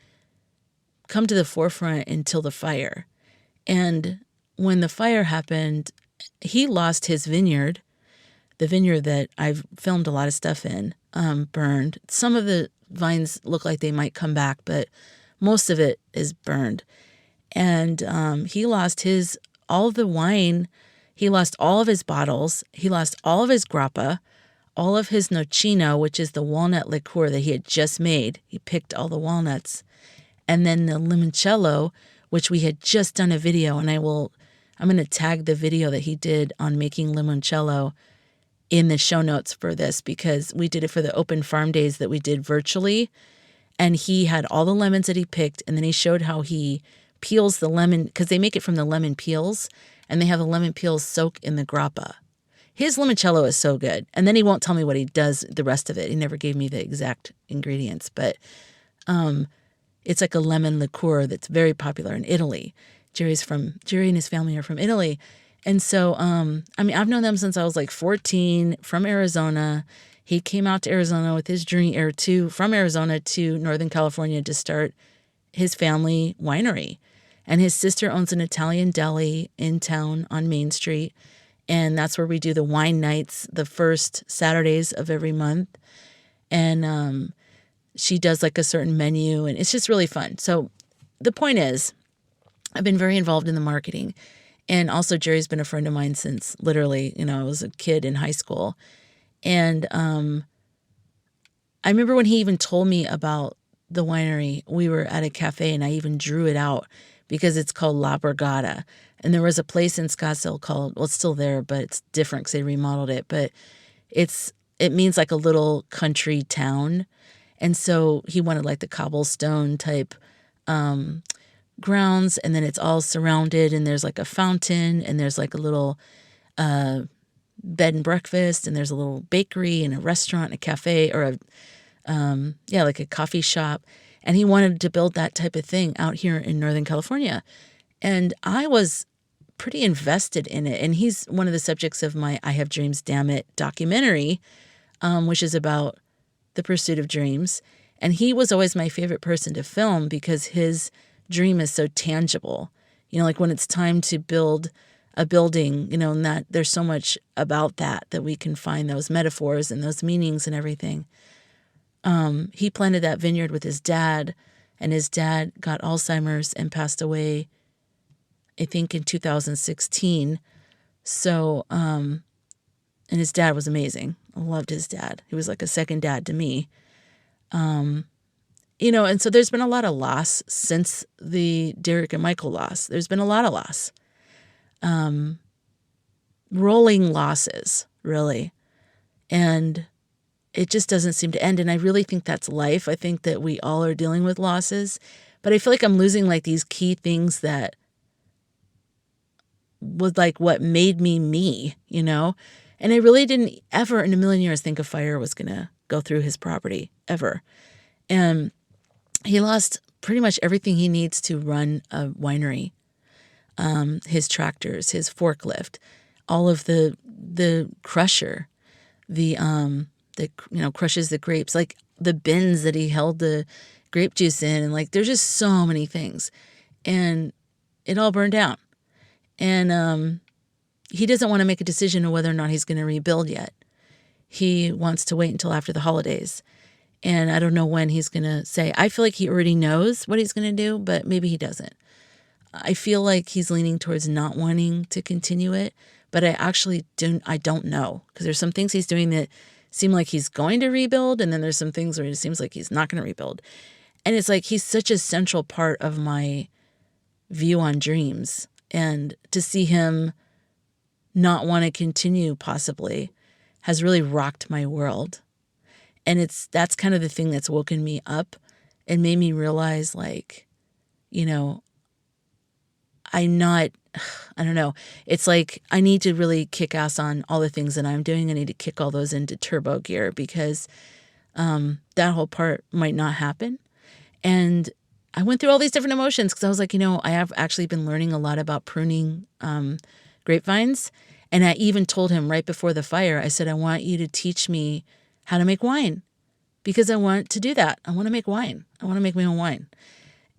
come to the forefront until the fire. And when the fire happened, he lost his vineyard. The vineyard that I've filmed a lot of stuff in burned. Some of the vines look like they might come back, but most of it is burned. And he lost all of the wine. He lost all of his bottles. He lost all of his grappa, all of his nocino, which is the walnut liqueur that he had just made. He picked all the walnuts. And then the limoncello, which we had just done a video, and I'm going to tag the video that he did on making limoncello in the show notes for this, because we did it for the open farm days that we did virtually. And he had all the lemons that he picked, and then he showed how he peels the lemon, because they make it from the lemon peels, and they have the lemon peels soak in the grappa. His limoncello is so good. And then he won't tell me what he does the rest of it. He never gave me the exact ingredients, but it's a lemon liqueur that's very popular in Italy. Jerry and his family are from Italy. And so, I've known them since I was 14, from Arizona. He came out to Arizona with his dream, from Arizona to Northern California to start his family winery. And his sister owns an Italian deli in town on Main Street. And that's where we do the wine nights, the first Saturdays of every month. And she does a certain menu, and it's just really fun. So the point is, I've been very involved in the marketing. And also Jerry's been a friend of mine since literally, I was a kid in high school. And I remember when he even told me about the winery, we were at a cafe and I even drew it out because it's called La Borgata. And there was a place in Scottsdale called, it's still there, but it's different because they remodeled it. But it means a little country town. And so he wanted the cobblestone type grounds, and then it's all surrounded, and there's a fountain, and there's a little bed and breakfast, and there's a little bakery and a restaurant and a cafe, or a coffee shop. And he wanted to build that type of thing out here in Northern California. And I was pretty invested in it. And he's one of the subjects of my I Have Dreams, Dammit documentary, which is about the pursuit of dreams. And he was always my favorite person to film because his dream is so tangible. When it's time to build a building, and that there's so much about that we can find those metaphors and those meanings and everything. He planted that vineyard with his dad, and his dad got Alzheimer's and passed away, I think, in 2016. So, and his dad was amazing. I loved his dad. He was like a second dad to me. And so there's been a lot of loss since the Derek and Michael loss. There's been a lot of loss. Rolling losses, really. And it just doesn't seem to end. And I really think that's life. I think that we all are dealing with losses. But I feel like I'm losing these key things that was what made me, And I really didn't ever in a million years think a fire was going to go through his property, ever. And he lost pretty much everything he needs to run a winery. His tractors, his forklift, all of the crusher, that crushes the grapes, like the bins that he held the grape juice in, and like there's just so many things, and it all burned down. And he doesn't want to make a decision on whether or not he's going to rebuild yet. He wants to wait until after the holidays. And I don't know when he's going to say. I feel like he already knows what he's going to do, but maybe he doesn't. I feel like he's leaning towards not wanting to continue it, but I don't know, because there's some things he's doing that seem like he's going to rebuild, and then there's some things where it seems like he's not going to rebuild. And it's like he's such a central part of my view on dreams, and to see him not want to continue possibly has really rocked my world. And that's kind of the thing that's woken me up and made me realize, like, I don't know. It's like I need to really kick ass on all the things that I'm doing. I need to kick all those into turbo gear, because that whole part might not happen. And I went through all these different emotions, because I was like, I have actually been learning a lot about pruning grapevines. And I even told him right before the fire, I said, I want you to teach me how to make wine, because I want to do that. I want to make wine. I want to make my own wine.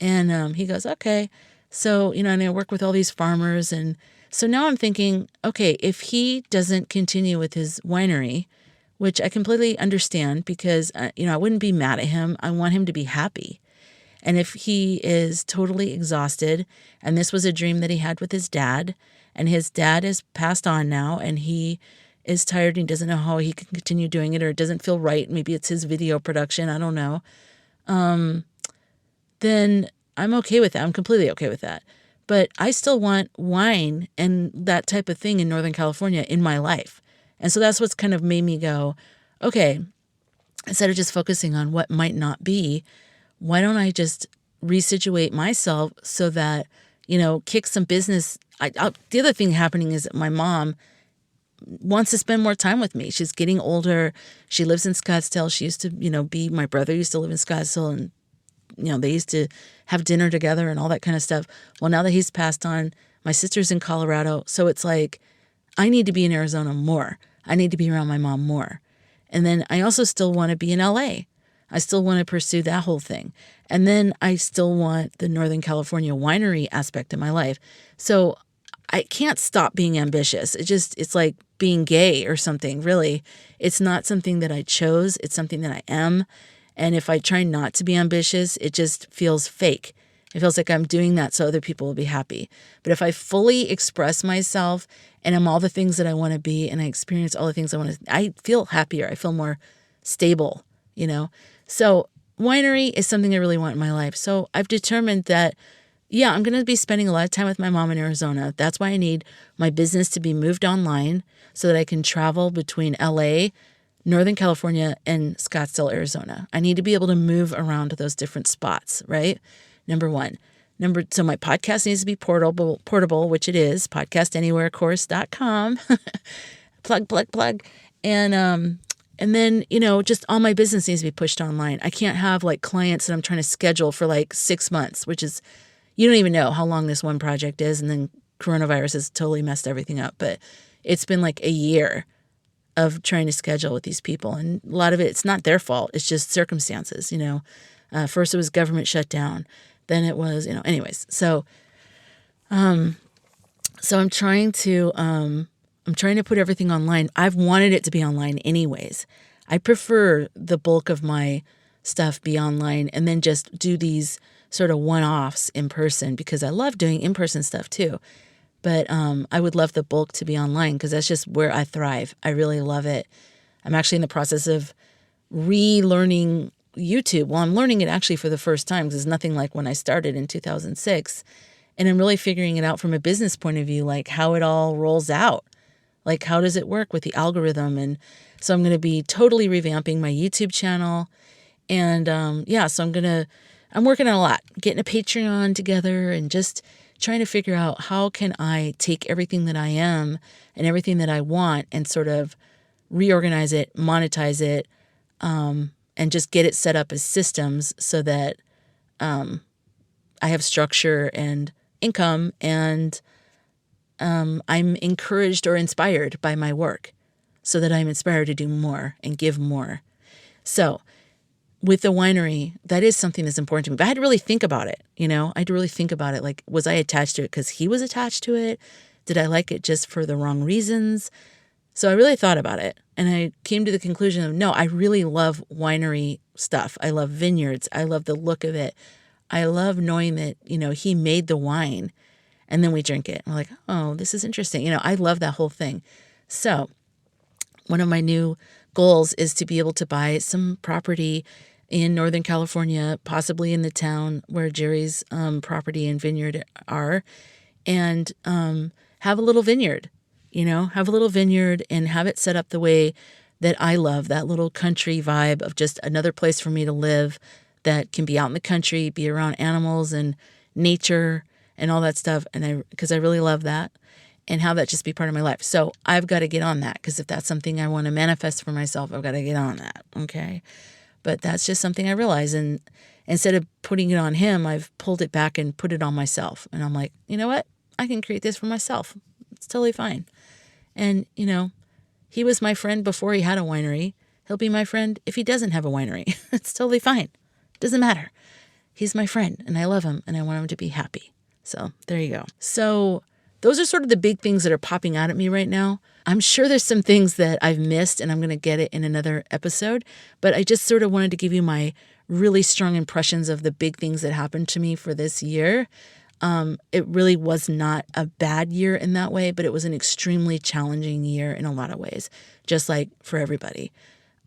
And he goes, okay. So, and I work with all these farmers. And so now I'm thinking, okay, if he doesn't continue with his winery, which I completely understand, because, I wouldn't be mad at him. I want him to be happy. And if he is totally exhausted, and this was a dream that he had with his dad, and his dad is passed on now, and he is tired and he doesn't know how he can continue doing it, or it doesn't feel right. Maybe it's his video production. I don't know. Then I'm okay with that. I'm completely okay with that. But I still want wine and that type of thing in Northern California in my life. And so that's what's kind of made me go, okay, instead of just focusing on what might not be, why don't I just resituate myself so that, kick some business. The other thing happening is that my mom wants to spend more time with me. She's getting older. She lives in Scottsdale. She used to, my brother used to live in Scottsdale, and, they used to have dinner together and all that kind of stuff. Well, now that he's passed on, my sister's in Colorado. So it's like, I need to be in Arizona more. I need to be around my mom more. And then I also still want to be in LA. I still want to pursue that whole thing. And then I still want the Northern California winery aspect of my life. So I can't stop being ambitious. It's like being gay or something, really. It's not something that I chose. It's something that I am. And if I try not to be ambitious, it just feels fake. It feels like I'm doing that so other people will be happy. But if I fully express myself and I'm all the things that I want to be, and I experience all the things I want to, I feel happier. I feel more stable, So winery is something I really want in my life. So I've determined that, yeah, I'm going to be spending a lot of time with my mom in Arizona. That's why I need my business to be moved online so that I can travel between LA, Northern California, and Scottsdale, Arizona. I need to be able to move around to those different spots, right? Number one. So my podcast needs to be portable, which it is, podcastanywherecourse.com. plug. And then, just all my business needs to be pushed online. I can't have like clients that I'm trying to schedule for like 6 months, which is, you don't even know how long this one project is. And then coronavirus has totally messed everything up. But it's been like a year of trying to schedule with these people. And a lot of it's not their fault. It's just circumstances, First it was government shutdown. Then it was, anyways. So I'm trying to put everything online. I've wanted it to be online anyways. I prefer the bulk of my stuff be online and then just do these sort of one-offs in person, because I love doing in-person stuff too. But I would love the bulk to be online, because that's just where I thrive. I really love it. I'm actually in the process of relearning YouTube. Well, I'm learning it actually for the first time, because it's nothing like when I started in 2006. And I'm really figuring it out from a business point of view, like how it all rolls out. Like, how does it work with the algorithm? And so I'm going to be totally revamping my YouTube channel. And so I'm working on a lot, getting a Patreon together and just trying to figure out how can I take everything that I am and everything that I want and sort of reorganize it, monetize it, and just get it set up as systems so that I have structure and income, and I'm encouraged or inspired by my work so that I'm inspired to do more and give more. So with the winery, that is something that's important to me. But I had to really think about it, I had to really think about it. Like, was I attached to it because he was attached to it? Did I like it just for the wrong reasons? So I really thought about it, and I came to the conclusion of, no, I really love winery stuff. I love vineyards. I love the look of it. I love knowing that, he made the wine and then we drink it. I'm like, oh, this is interesting. I love that whole thing. So one of my new goals is to be able to buy some property in Northern California, possibly in the town where Jerry's property and vineyard are, and have a little vineyard. Have a little vineyard and have it set up the way that I love, that little country vibe of just another place for me to live that can be out in the country, be around animals and nature and all that stuff. And because I really love that, and have that just be part of my life. So I've got to get on that, because if that's something I want to manifest for myself, I've got to get on that. Okay. But that's just something I realize. And instead of putting it on him, I've pulled it back and put it on myself. And I'm like, you know what? I can create this for myself. It's totally fine. And, he was my friend before he had a winery. He'll be my friend if he doesn't have a winery. It's totally fine. Doesn't matter. He's my friend and I love him and I want him to be happy. So there you go. So those are sort of the big things that are popping out at me right now. I'm sure there's some things that I've missed and I'm going to get it in another episode, but I just sort of wanted to give you my really strong impressions of the big things that happened to me for this year. It really was not a bad year in that way, but it was an extremely challenging year in a lot of ways, just like for everybody.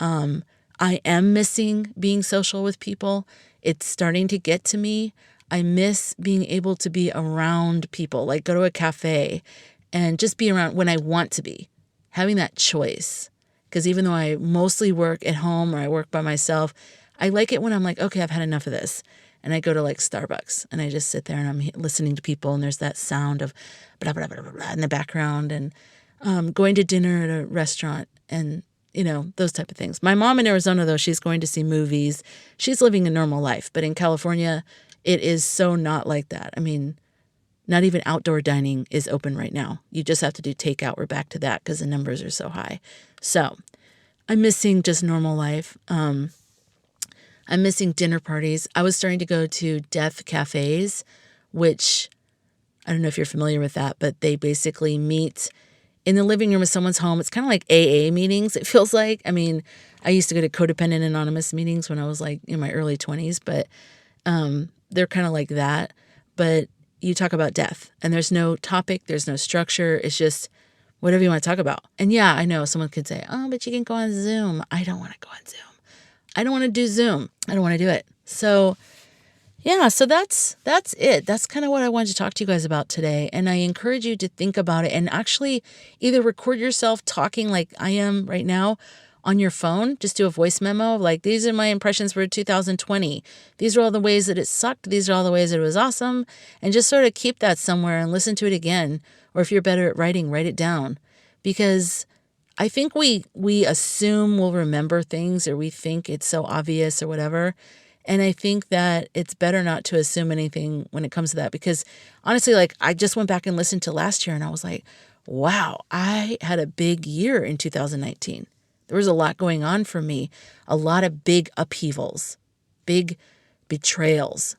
I am missing being social with people. It's starting to get to me. I miss being able to be around people, like go to a cafe and just be around when I want to be, having that choice. Because even though I mostly work at home or I work by myself, I like it when I'm like, okay, I've had enough of this. And I go to like Starbucks and I just sit there and I'm listening to people and there's that sound of blah, blah, blah, blah, blah in the background, and going to dinner at a restaurant and, those type of things. My mom in Arizona, though, she's going to see movies. She's living a normal life. But in California, it is so not like that. I mean, not even outdoor dining is open right now. You just have to do takeout. We're back to that because the numbers are so high. So I'm missing just normal life. I'm missing dinner parties. I was starting to go to death cafes, which I don't know if you're familiar with that, but they basically meet in the living room of someone's home. It's kind of like AA meetings, it feels like. I mean, I used to go to Codependent Anonymous meetings when I was like in my early 20s, but they're kind of like that. But you talk about death and there's no topic, there's no structure. It's just whatever you want to talk about. And yeah, I know someone could say, oh, but you can go on Zoom. I don't want to go on Zoom. I don't want to do Zoom. I don't want to do it. So yeah, so that's it. That's kind of what I wanted to talk to you guys about today. And I encourage you to think about it and actually either record yourself talking like I am right now on your phone. Just do a voice memo like, these are my impressions for 2020. These are all the ways that it sucked. These are all the ways that it was awesome. And just sort of keep that somewhere and listen to it again. Or if you're better at writing, write it down. Because I think we assume we'll remember things, or we think it's so obvious or whatever. And I think that it's better not to assume anything when it comes to that, because honestly, like I just went back and listened to last year and I was like, wow, I had a big year in 2019. There was a lot going on for me, a lot of big upheavals, big betrayals,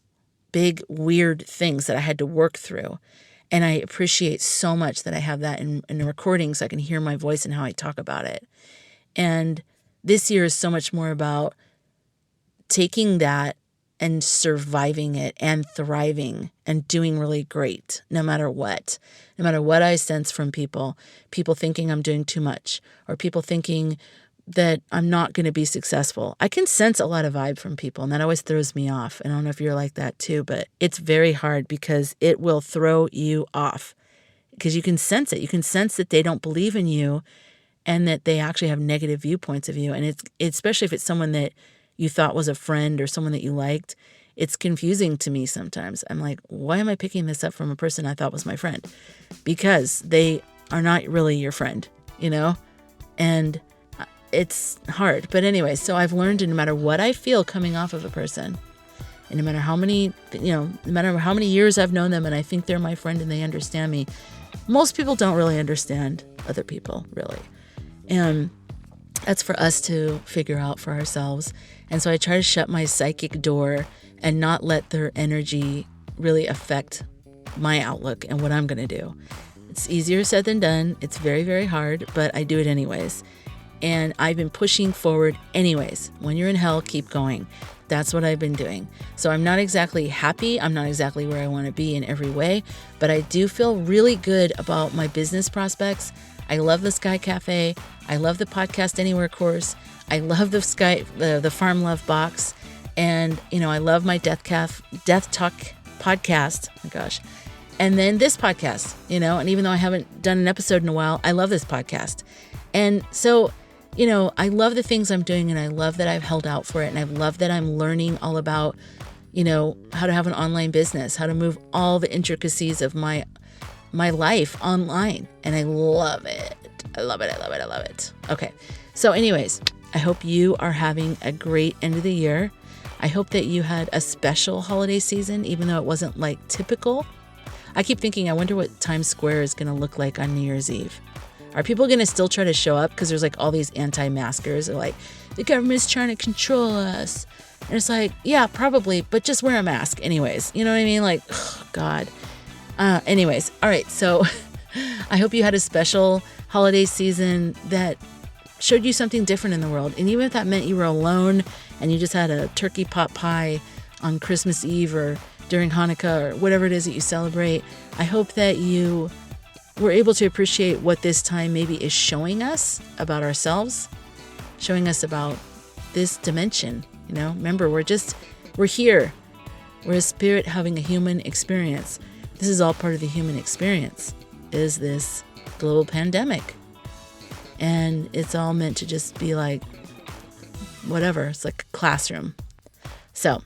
big weird things that I had to work through. And I appreciate so much that I have that in a recording so I can hear my voice and how I talk about it. And this year is so much more about taking that and surviving it and thriving and doing really great no matter what. No matter what I sense from people thinking I'm doing too much, or people thinking that I'm not going to be successful. I can sense a lot of vibe from people, and that always throws me off. And I don't know if you're like that too, but it's very hard because it will throw you off because you can sense it. You can sense that they don't believe in you and that they actually have negative viewpoints of you. And it's especially if it's someone that you thought was a friend or someone that you liked, it's confusing to me sometimes. I'm like, why am I picking this up from a person I thought was my friend? Because they are not really your friend, and it's hard. But anyway, so I've learned no matter what I feel coming off of a person, And no matter how many, no matter how many years I've known them and I think they're my friend and they understand me, most people don't really understand other people, really. And that's for us to figure out for ourselves. And so I try to shut my psychic door and not let their energy really affect my outlook and what I'm going to do. It's easier said than done. It's very, very hard, but I do it anyways. And I've been pushing forward anyways. When you're in hell, keep going. That's what I've been doing. So I'm not exactly happy. I'm not exactly where I want to be in every way, but I do feel really good about my business prospects. I love the Sky Cafe. I love the Podcast Anywhere course. I love the Farm Love box. And, I love my Death Talk podcast. Oh my gosh. And then this podcast, and even though I haven't done an episode in a while, I love this podcast. And so, I love the things I'm doing and I love that I've held out for it. And I love that I'm learning all about, how to have an online business, how to move all the intricacies of my life online. And I love it. I love it. I love it. I love it. Okay. So anyways, I hope you are having a great end of the year. I hope that you had a special holiday season, even though it wasn't like typical. I keep thinking, I wonder what Times Square is going to look like on New Year's Eve. Are people going to still try to show up? Because there's like all these anti-maskers. They're like, the government's trying to control us. And it's like, yeah, probably, but just wear a mask anyways. You know what I mean? Like, oh, God. Anyways, all right. So I hope you had a special holiday season that showed you something different in the world. And even if that meant you were alone and you just had a turkey pot pie on Christmas Eve or during Hanukkah or whatever it is that you celebrate, I hope that you were able to appreciate what this time maybe is showing us about ourselves, showing us about this dimension. Remember, we're here. We're a spirit having a human experience. This is all part of the human experience, is this global pandemic. And it's all meant to just be like, whatever. It's like a classroom. So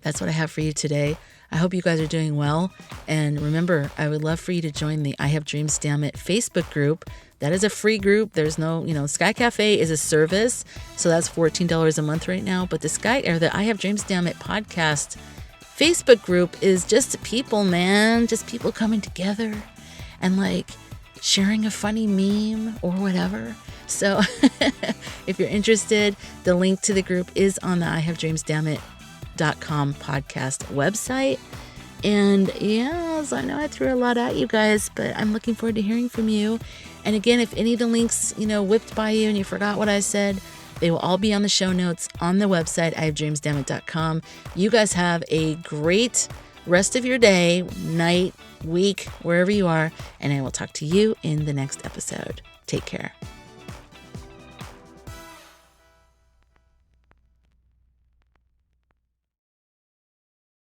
that's what I have for you today. I hope you guys are doing well. And remember, I would love for you to join the I Have Dreams Dammit Facebook group. That is a free group. There's no, Sky Cafe is a service. So that's $14 a month right now. But the I Have Dreams Dammit podcast Facebook group is just people, man. Just people coming together and like sharing a funny meme or whatever. So if you're interested, the link to the group is on the ihavedreamsdammit.com podcast website. And yes, I know I threw a lot at you guys, but I'm looking forward to hearing from you. And again, if any of the links, whipped by you and you forgot what I said, they will all be on the show notes on the website, ihavedreamsdammit.com. You guys have a great rest of your day, night, week, wherever you are, and I will talk to you in the next episode. Take care.